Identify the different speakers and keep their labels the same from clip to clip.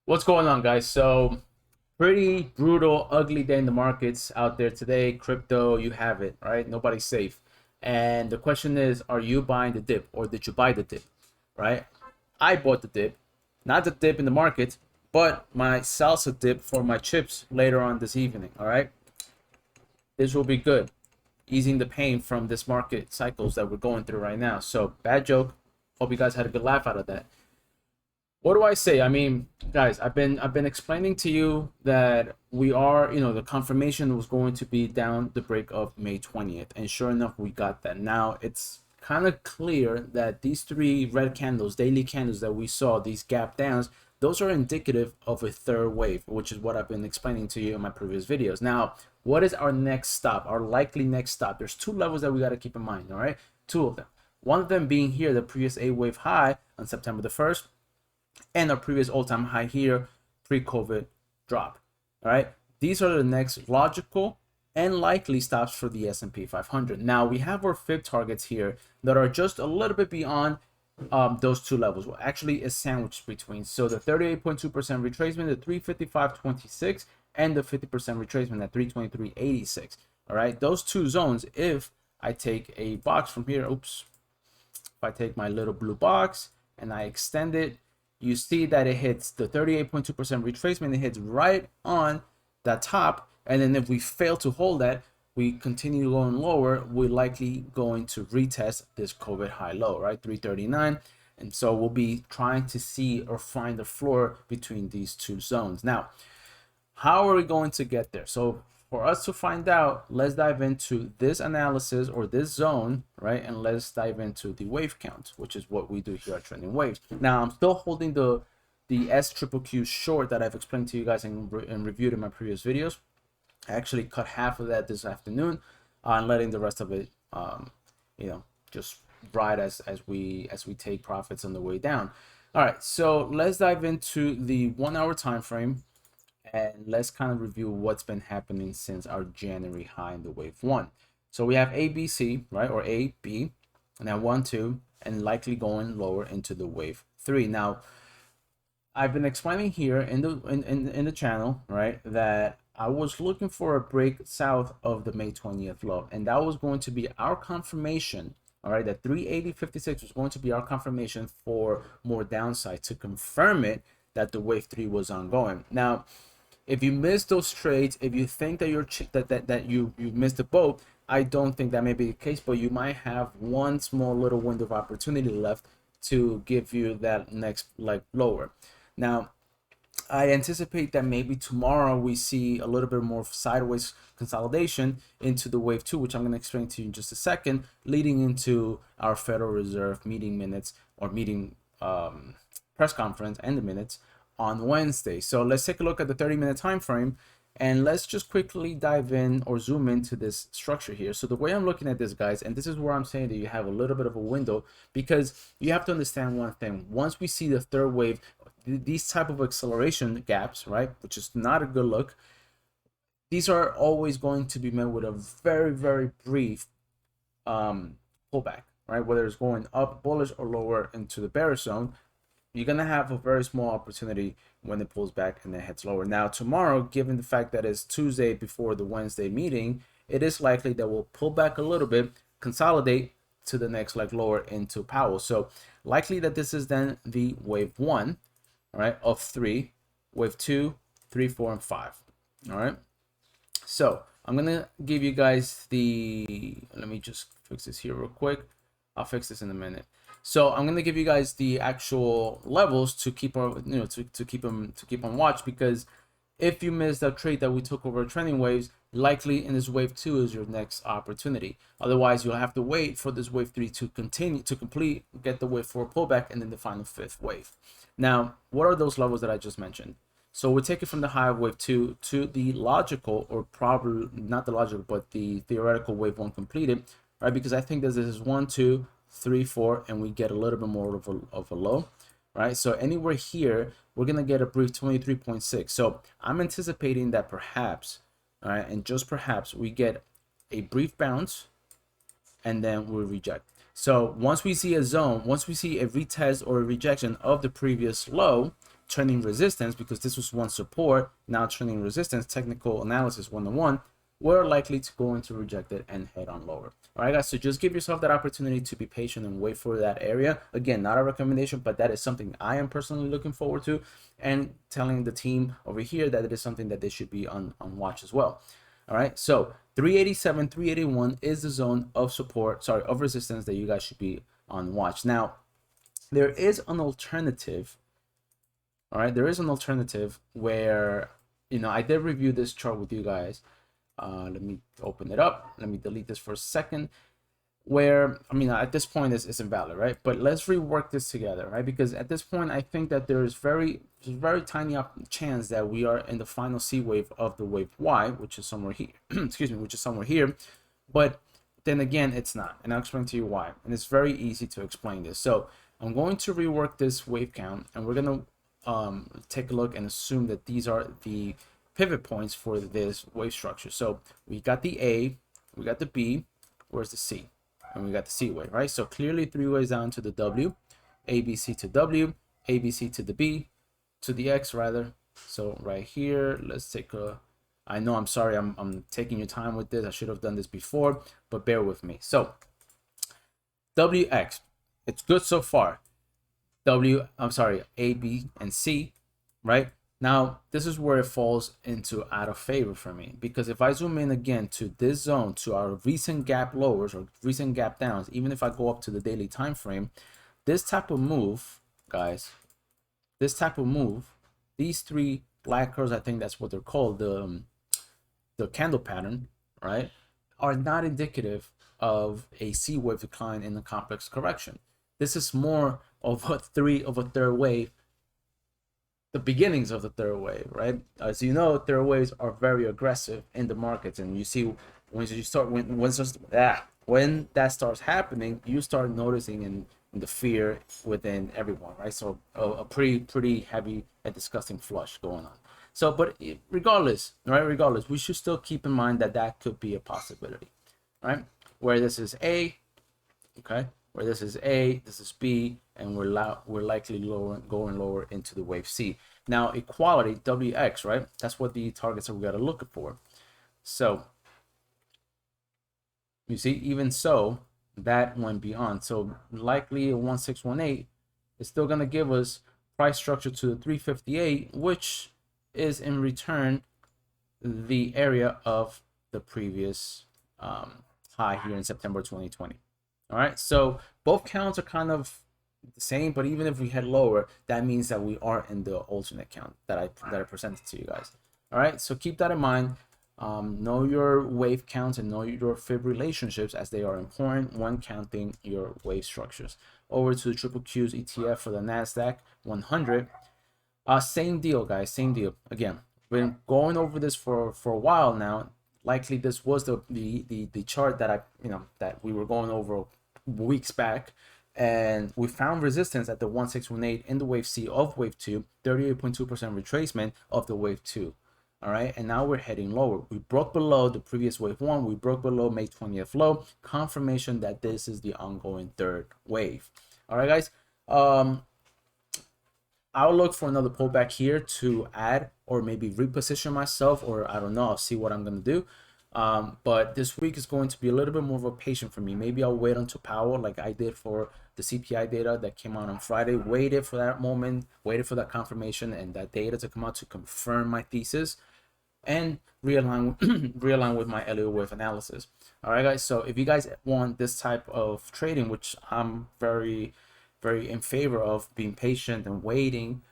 Speaker 1: What's going on, guys? So, pretty brutal, ugly day in the markets out there today. Crypto, you have it, right? Nobody's safe. And the question is, are you buying the dip or did you buy the dip, right? I bought the dip, not the dip in the market, but my salsa dip for my chips later on this evening, all right? This will be good, easing the pain from this market cycles that we're going through right now. So, bad joke. Hope you guys had a good laugh out of that. What do I say? I mean, guys, I've been explaining to you that we are, the confirmation was going to be down the break of May 20th, and sure enough, we got that. Now it's kind of clear that these three red candles, daily candles that we saw, these gap downs, those are indicative of a third wave, which is what I've been explaining to you in my previous videos. Now, what is our next stop? Our likely next stop? There's two levels that we got to keep in mind. All right, two of them. One of them being here, the previous 8 wave high on September the 1st, and our previous all-time high here, pre-COVID drop. All right, these are the next logical and likely stops for the S&P 500. Now we have our fib targets here that are just a little bit beyond those two levels. Well, actually is sandwiched between. So the 38.2% retracement, the 355.26, and the 50% retracement at 323.86. All right, those two zones. If I take a box from here, if I take my little blue box and I extend it, you see that it hits the 38.2% retracement. It hits right on that top. And then if we fail to hold that, we continue going lower, we're likely going to retest this COVID high low, right? 339. And so we'll be trying to see or find the floor between these two zones. Now, how are we going to get there? So for us to find out, let's dive into this analysis or this zone, right? And let's dive into the wave count, which is what we do here at Trending Waves. Now, I'm still holding the SQQQ short that I've explained to you guys and reviewed in my previous videos. I actually cut half of that this afternoon and letting the rest of it, just ride as we take profits on the way down. All right, so let's dive into the 1 hour time frame. And let's kind of review what's been happening since our January high in the wave one. So we have ABC, right, or A, B, and then 1, 2, and likely going lower into the wave 3. Now, I've been explaining here in the channel, right, that I was looking for a break south of the May 20th low, and that was going to be our confirmation. All right, that 380.56 was going to be our confirmation for more downside to confirm it that the wave 3 was ongoing. Now, if you miss those trades, if you think that you missed the boat, I don't think that may be the case, but you might have one small little window of opportunity left to give you that next leg lower. Now, I anticipate that maybe tomorrow we see a little bit more sideways consolidation into the wave 2, which I'm going to explain to you in just a second, leading into our Federal Reserve meeting minutes or meeting press conference and the minutes on Wednesday. So let's take a look at the 30-minute time frame and let's just quickly dive in or zoom into this structure here. So the way I'm looking at this, guys, and this is where I'm saying that you have a little bit of a window, because you have to understand one thing. Once we see the third wave, these type of acceleration gaps, right, which is not a good look, these are always going to be met with a very, very brief pullback, right? Whether it's going up bullish or lower into the bearish zone, you're going to have a very small opportunity when it pulls back and then heads lower. Now, tomorrow, given the fact that it's Tuesday before the Wednesday meeting, it is likely that we'll pull back a little bit, consolidate to the next leg lower into Powell. So likely that this is then the wave 1, all right, of 3, wave 2, 3, 4, and 5, all right? So I'm going to give you guys let me just fix this here real quick. I'll fix this in a minute. So I'm going to give you guys the actual levels to keep on, to keep on watch, because if you miss that trade that we took over Trending Waves, likely in this wave 2 is your next opportunity. Otherwise, you'll have to wait for this wave 3 to complete, get the wave 4 pullback, and then the final 5th wave. Now, what are those levels that I just mentioned? So we'll take it from the high of wave 2 to the logical, or probably not the logical, but the theoretical wave 1 completed, right? Because I think that this is 1, 2, 3, 4, and we get a little bit more of a low, right? So anywhere here, we're gonna get a brief 23.6. So I'm anticipating that perhaps, all right, and just perhaps, we get a brief bounce and then we'll reject. So once we see a zone, once we see a retest or a rejection of the previous low, trending resistance, because this was one support, now trending resistance, technical analysis 101, we're likely to go into reject it and head on lower. All right, guys, so just give yourself that opportunity to be patient and wait for that area. Again, not a recommendation, but that is something I am personally looking forward to, and telling the team over here that it is something that they should be on watch as well. All right, so 387, 381 is the zone of support, sorry, of resistance that you guys should be on watch. Now, there is an alternative. All right, there is an alternative where, you know, I did review this chart with you guys. Let me open it up. Let me delete this for a second. Where, I mean, at this point it's invalid, right? But let's rework this together, right? Because at this point, I think that there's very tiny chance that we are in the final C wave of the wave Y, which is somewhere here. Excuse me, which is somewhere here. But then again, it's not, and I'll explain to you why. And it's very easy to explain this. So I'm going to rework this wave count, and we're gonna take a look and assume that these are the pivot points for this wave structure. So we got the A, we got the B, where's the C? And we got the C wave, right? So clearly 3 waves down to the W, ABC to W, ABC to the B, to the X rather. So right here, let's take a, I know, I'm sorry, I'm taking your time with this. I should have done this before, but bear with me. So WX, it's good so far. A, B, and C, right? Now, this is where it falls into out of favor for me, because if I zoom in again to this zone, to our recent gap lowers or recent gap downs, even if I go up to the daily time frame, this type of move, guys, this type of move, these three black curves, I think that's what they're called, the candle pattern, right, are not indicative of a C wave decline in the complex correction. This is more of a third wave, the beginnings of the third wave, right? As you know, third waves are very aggressive in the markets, and you see when that starts happening, you start noticing in the fear within everyone, right? So a pretty heavy and disgusting flush going on. So, but regardless, right? Regardless, we should still keep in mind that that could be a possibility, right? Where this is A, okay, where this is A, this is B, and we're likely going lower into the wave C. Now, equality, WX, right? That's what the targets are we got to look for. So, you see, even so, that went beyond. So, likely a 1618 is still going to give us price structure to the 358, which is in return the area of the previous high here in September 2020. All right, so both counts are kind of the same, but even if we head lower, that means that we are in the alternate count that I presented to you guys. All right, so keep that in mind. Know your wave counts and know your fib relationships, as they are important when counting your wave structures. Over to the triple Q's ETF for the NASDAQ 100. Same deal, guys, same deal. Again, been going over this for a while now. Likely this was the chart that that we were going over weeks back, and we found resistance at the 1618 in the wave C of wave 2, 38.2% retracement of the wave 2. All right, and now we're heading lower. We broke below the previous wave 1, we broke below May 20th low, confirmation that this is the ongoing third wave. All right, guys, I'll look for another pullback here to add or maybe reposition myself, or I don't know, I'll see what I'm going to do. But this week is going to be a little bit more of a patient for me. Maybe I'll wait until Powell, like I did for the CPI data that came out on Friday, waited for that moment, waited for that confirmation and that data to come out to confirm my thesis and realign with my Elliott wave analysis. All right, guys, so if you guys want this type of trading, which I'm very in favor of, being patient and waiting,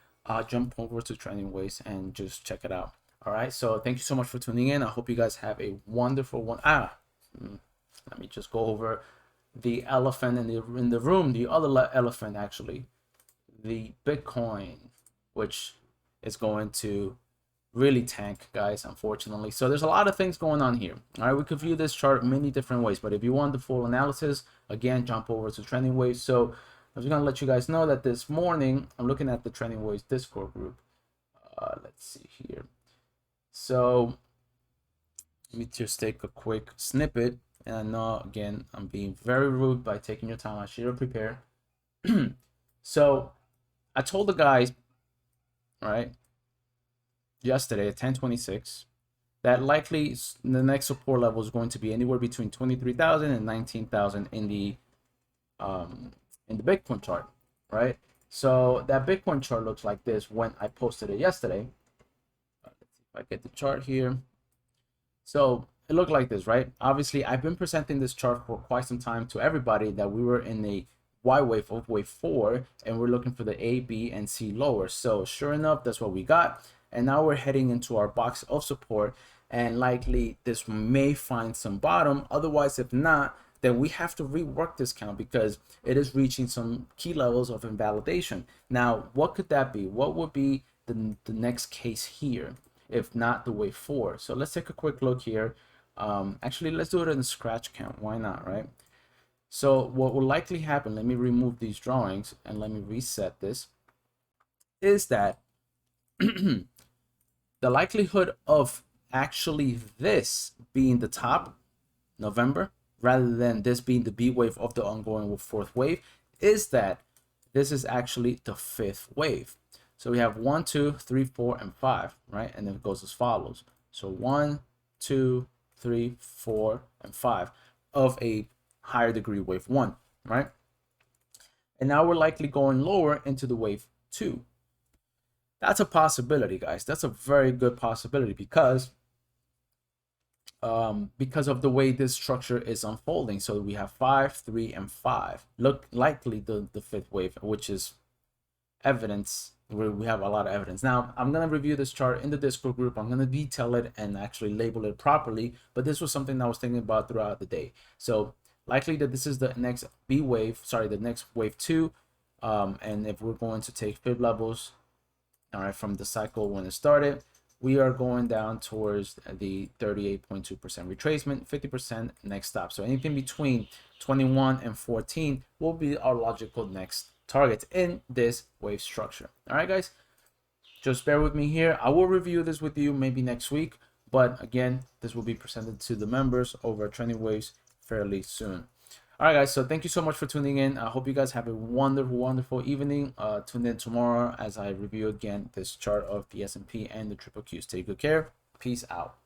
Speaker 1: jump over to Trending Waves and just check it out. All right, so thank you so much for tuning in. I hope you guys have a wonderful one. Let me just go over the elephant in the room, the other elephant actually, the Bitcoin, which is going to really tank, guys, unfortunately. So there's a lot of things going on here. All right, we could view this chart many different ways, but if you want the full analysis, again, jump over to Trending Waves. So I'm just gonna let you guys know that this morning I'm looking at the Trending Waves Discord group. Let's see here. So let me just take a quick snippet. And I know, again, I'm being very rude by taking your time. I should have prepared. So I told the guys right, yesterday at 1026, that likely the next support level is going to be anywhere between 23,000 and 19,000 in the Bitcoin chart, right? So that Bitcoin chart looks like this when I posted it yesterday. Let's see if I get the chart here. So it looked like this, right? Obviously, I've been presenting this chart for quite some time to everybody that we were in a Y wave of wave 4 and we're looking for the A, B, and C lower. So sure enough, that's what we got. And now we're heading into our box of support, and likely this may find some bottom. Otherwise, if not, then we have to rework this count because it is reaching some key levels of invalidation. Now, what could that be? What would be the next case here if not the wave 4? So let's take a quick look here. Actually, let's do it in the scratch count. Why not, right? So what will likely happen, let me remove these drawings and let me reset this, is that the likelihood of actually this being the top, November, rather than this being the B wave of the ongoing fourth wave, is that this is actually the fifth wave. So we have 1, 2, 3, 4, and 5, right? And then it goes as follows. So 1, 2, 3, 4, and 5 of a higher degree wave 1, right? And now we're likely going lower into the wave 2. That's a possibility, guys. That's a very good possibility because of the way this structure is unfolding. So we have 5, 3, and 5. Look likely the fifth wave, which is evidence. We have a lot of evidence. Now, I'm going to review this chart in the Discord group. I'm going to detail it and actually label it properly. But this was something I was thinking about throughout the day. So likely that this is the next B wave, sorry, the next wave 2. And if we're going to take fib levels, all right, from the cycle when it started, we are going down towards the 38.2% retracement, 50% next stop. So anything between 21 and 14 will be our logical next target in this wave structure. All right, guys, just bear with me here. I will review this with you maybe next week, but again, this will be presented to the members over Trending Waves fairly soon. All right, guys, so thank you so much for tuning in. I hope you guys have a wonderful evening. Tune in tomorrow as I review again this chart of the S&P and the triple Qs. Take good care. Peace out.